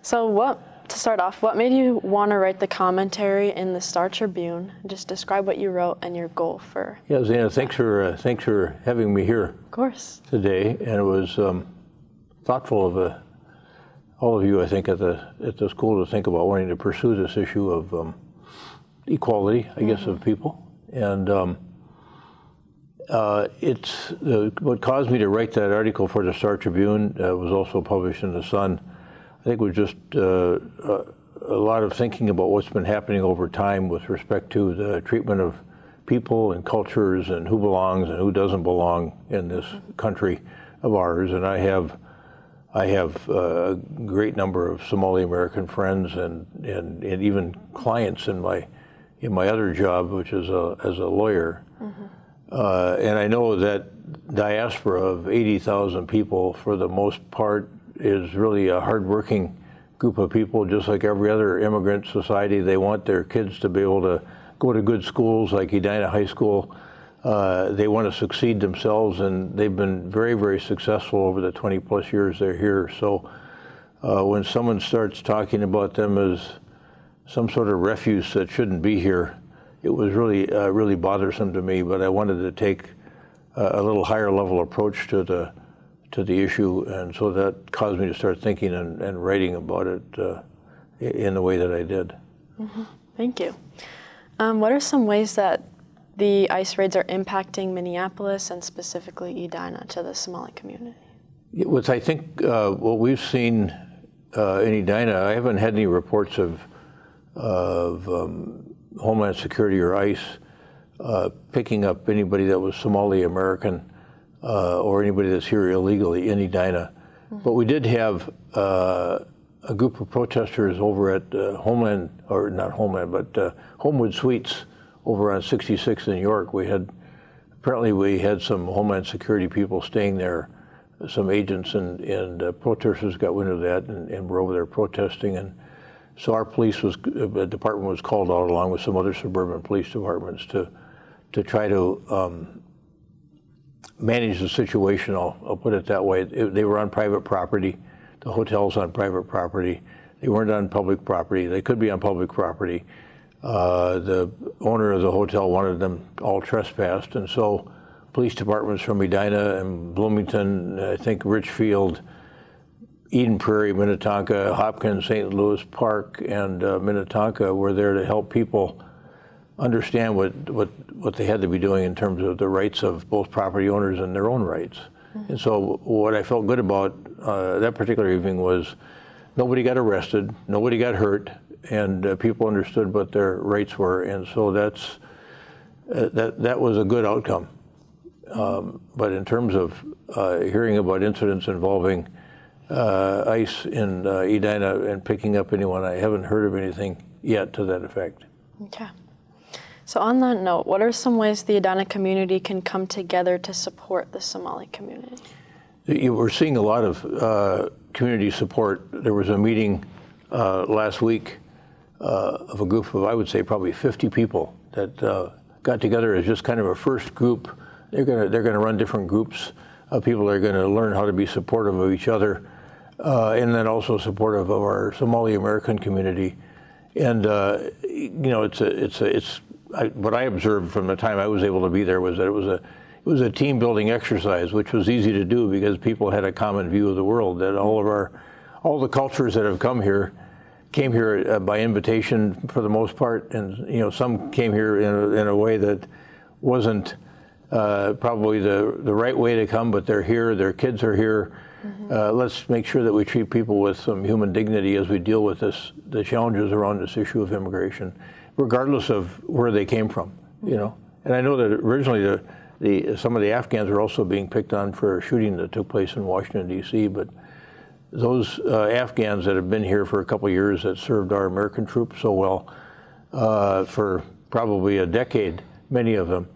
So to start off, what made you want to write the commentary in the Star Tribune? Just describe what you wrote and your goal for. Yeah, Zeina, thanks for having me here. Of course. Today, and it was thoughtful of all of you, I think, at the school to think about wanting to pursue this issue of equality, I guess, of people. And what caused me to write that article for the Star Tribune was also published in the Sun. I think it was just a lot of thinking about what's been happening over time with respect to the treatment of people and cultures and who belongs and who doesn't belong in this country of ours. And I have a great number of Somali American friends and even clients in my other job, which is as a lawyer. And I know that diaspora of 80,000 people, for the most part, is really a hardworking group of people, just like every other immigrant society. They want their kids to be able to go to good schools like Edina High School. They want to succeed themselves, and they've been very, very successful over the 20 plus years they're here. So when someone starts talking about them as some sort of refuse that shouldn't be here, it was really bothersome to me. But I wanted to take a little higher level approach to the issue, and so that caused me to start thinking and writing about it in the way that I did. Thank you. What are some ways that the ICE raids are impacting Minneapolis and specifically Edina to the Somali community? I think what we've seen in Edina, I haven't had any reports of Homeland Security or ICE picking up anybody that was Somali American or anybody that's here illegally in Edina. But we did have a group of protesters over at Homewood Suites over on 66 in New York. Apparently we had some Homeland Security people staying there, some agents, and protesters got wind of that and were over there protesting. And so our department was called out along with some other suburban police departments to try to manage the situation. I'll put it that way. They were on private property. The hotel's on private property. They weren't on public property. They could be on public property. The owner of the hotel wanted them all trespassed, and so police departments from Edina and Bloomington, I think Richfield, Eden Prairie, Minnetonka, Hopkins, St. Louis Park, and Minnetonka were there to help people understand what they had to be doing in terms of the rights of both property owners and their own rights. And so what I felt good about that particular evening was nobody got arrested, nobody got hurt, and people understood what their rights were, and so that was a good outcome. But in terms of hearing about incidents involving ICE in Edina and picking up anyone, I haven't heard of anything yet to that effect. Okay. So on that note, what are some ways the Edina community can come together to support the Somali community? We're seeing a lot of community support. There was a meeting last week of a group of, I would say, probably 50 people that got together as just kind of a first group. They're going to run different groups of people that are going to learn how to be supportive of each other, and then also supportive of our Somali American community. And what I observed from the time I was able to be there was that it was a team building exercise, which was easy to do because people had a common view of the world. That all the cultures that have come here came here by invitation for the most part, and some came here in a way that wasn't probably the right way to come, but they're here, their kids are here. Let's make sure that we treat people with some human dignity as we deal with the challenges around this issue of immigration, regardless of where they came from, And I know that originally some of the Afghans were also being picked on for a shooting that took place in Washington, D.C., but those Afghans that have been here for a couple of years that served our American troops so well for probably a decade, many of them,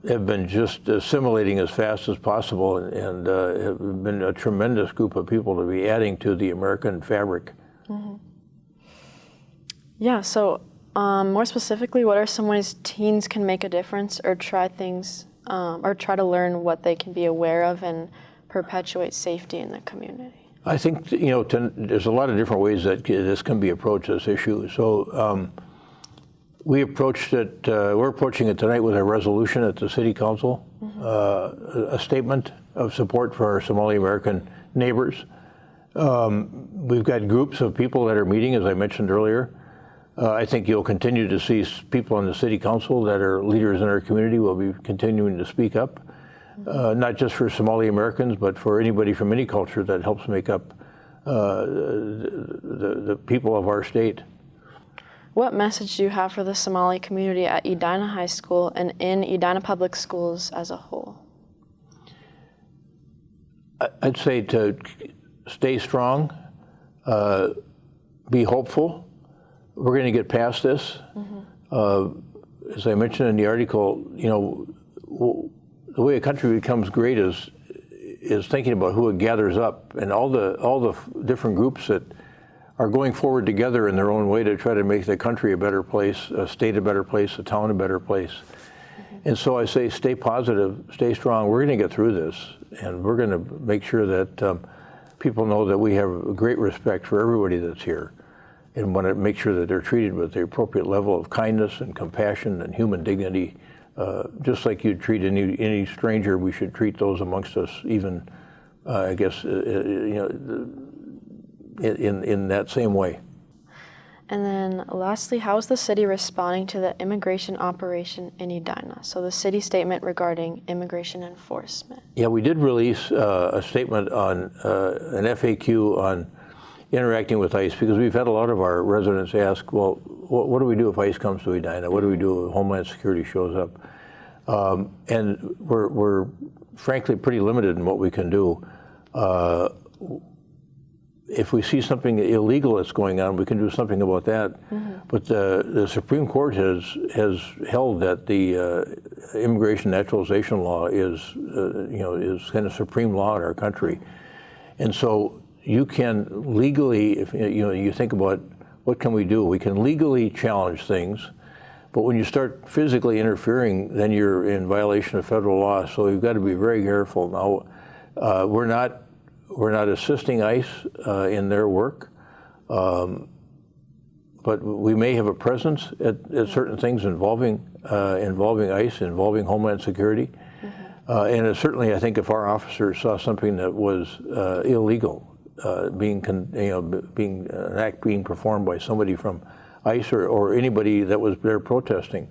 have been just assimilating as fast as possible and have been a tremendous group of people to be adding to the American fabric. Yeah, so more specifically, what are some ways teens can make a difference or try things or try to learn what they can be aware of and perpetuate safety in the community? I think, there's a lot of different ways that this can be approached, this issue. So we're approaching it tonight with a resolution at the City Council, a statement of support for our Somali American neighbors. We've got groups of people that are meeting, as I mentioned earlier. I think you'll continue to see people on the City Council that are leaders in our community will be continuing to speak up. Not just for Somali Americans, but for anybody from any culture that helps make up the people of our state. What message do you have for the Somali community at Edina High School and in Edina Public Schools as a whole? I'd say to stay strong, be hopeful. We're going to get past this. As I mentioned in the article, the way a country becomes great is thinking about who it gathers up, and all the different groups that are going forward together in their own way to try to make the country a better place, a state a better place, a town a better place. And so I say stay positive, stay strong. We're going to get through this, and we're going to make sure that people know that we have great respect for everybody that's here, and want to make sure that they're treated with the appropriate level of kindness and compassion and human dignity. Just like you'd treat any stranger, we should treat those amongst us, even, I guess, in that same way. And then lastly, how is the city responding to the immigration operation in Edina? So the city statement regarding immigration enforcement. Yeah, we did release a statement on an FAQ on interacting with ICE, because we've had a lot of our residents ask, well, what do we do if ICE comes to Edina? What do we do if Homeland Security shows up? And we're frankly pretty limited in what we can do. If we see something illegal that's going on, we can do something about that. But the Supreme Court has held that the immigration naturalization law is kind of supreme law in our country, and so you can legally, if you think about what can we do, we can legally challenge things. But when you start physically interfering, then you're in violation of federal law. So you've got to be very careful. Now, we're not assisting ICE in their work, but we may have a presence at certain things involving ICE, involving Homeland Security. And certainly, I think if our officers saw something that was illegal, being an act being performed by somebody from ICE or anybody that was there protesting,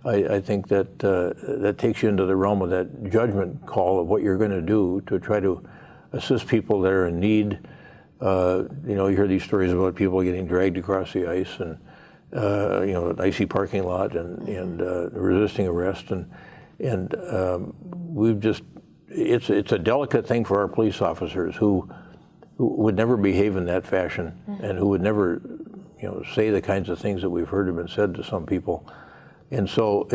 I think that that takes you into the realm of that judgment call of what you're going to do to try to assist people that are in need. You hear these stories about people getting dragged across the ice and an icy parking lot and resisting arrest, and we've just it's a delicate thing for our police officers who would never behave in that fashion and who would never say the kinds of things that we've heard have been said to some people. And so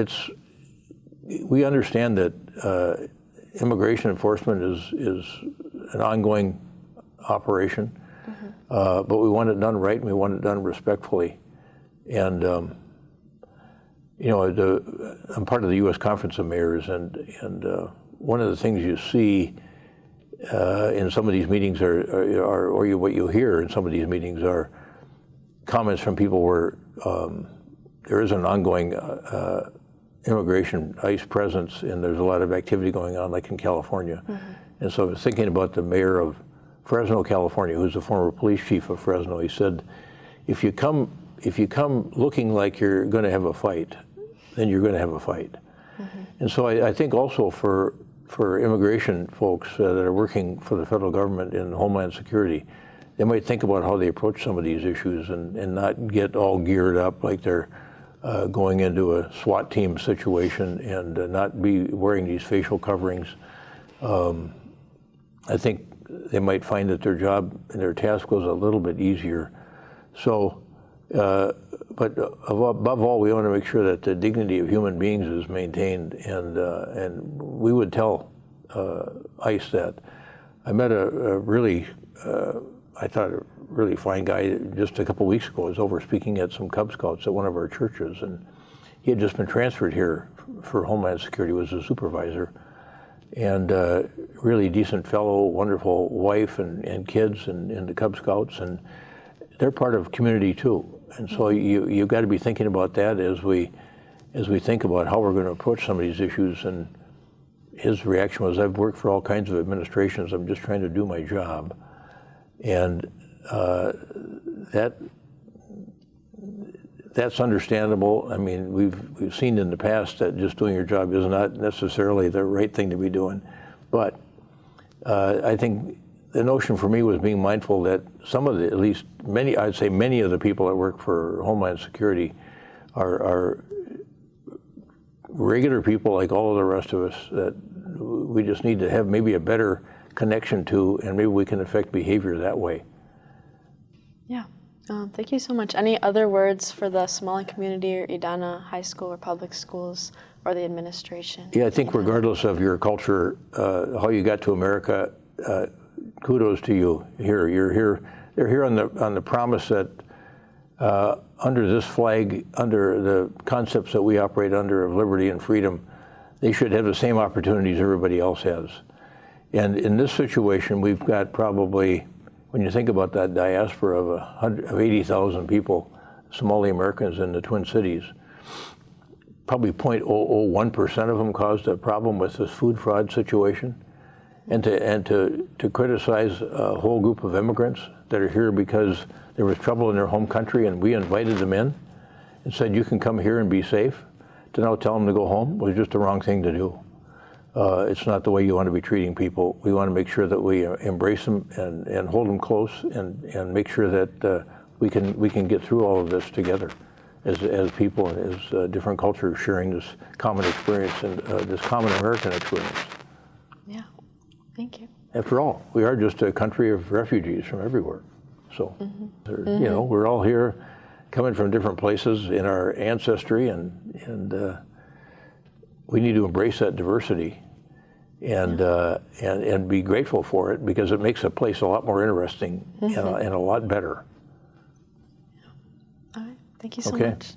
we understand that immigration enforcement is an ongoing operation, but we want it done right and we want it done respectfully. And I'm part of the U.S. Conference of Mayors, and one of the things you see in some of these meetings or what you hear in some of these meetings are comments from people where there is an ongoing immigration ICE presence, and there's a lot of activity going on, like in California. And so I was thinking about the mayor of Fresno, California, who's the former police chief of Fresno. He said, if you come looking like you're going to have a fight, then you're going to have a fight. And so I think also for immigration folks that are working for the federal government in Homeland Security, they might think about how they approach some of these issues and not get all geared up like they're going into a SWAT team situation and not be wearing these facial coverings. I think they might find that their job and their task goes a little bit easier. So, but above all, we want to make sure that the dignity of human beings is maintained, and we would tell ICE that. I met a really, I thought a really fine guy just a couple weeks ago. I was over speaking at some Cub Scouts at one of our churches, and he had just been transferred here for Homeland Security, was a supervisor, and really decent fellow, wonderful wife and kids and the Cub Scouts, and they're part of community too. And so you've got to be thinking about that as we think about how we're going to approach some of these issues. And his reaction was, I've worked for all kinds of administrations, I'm just trying to do my job. And that's understandable. I mean, we've seen in the past that just doing your job is not necessarily the right thing to be doing. But I think the notion for me was being mindful that some of the, at least many, I'd say many of the people that work for Homeland Security are regular people like all of the rest of us that we just need to have maybe a better connection to, and maybe we can affect behavior that way. Yeah. Thank you so much. Any other words for the Somali community or Edina High School or public schools or the administration? Yeah, I think regardless of your culture, how you got to America, kudos to you here. You're here. They're here on the promise that under this flag, under the concepts that we operate under of liberty and freedom, they should have the same opportunities everybody else has. And in this situation, we've got probably, when you think about that diaspora of 80,000 people, Somali Americans in the Twin Cities, probably 0.001% of them caused a problem with this food fraud situation. And to criticize a whole group of immigrants that are here because there was trouble in their home country and we invited them in and said, you can come here and be safe, to now tell them to go home was just the wrong thing to do. It's not the way you want to be treating people. We want to make sure that we embrace them and hold them close and make sure that we can get through all of this together as people and as different cultures sharing this common experience and this common American experience. Yeah, thank you. After all, we are just a country of refugees from everywhere. So, you know, we're all here coming from different places in our ancestry, and we need to embrace that diversity and be grateful for it, because it makes a place a lot more interesting and a lot better. All right, thank you so much.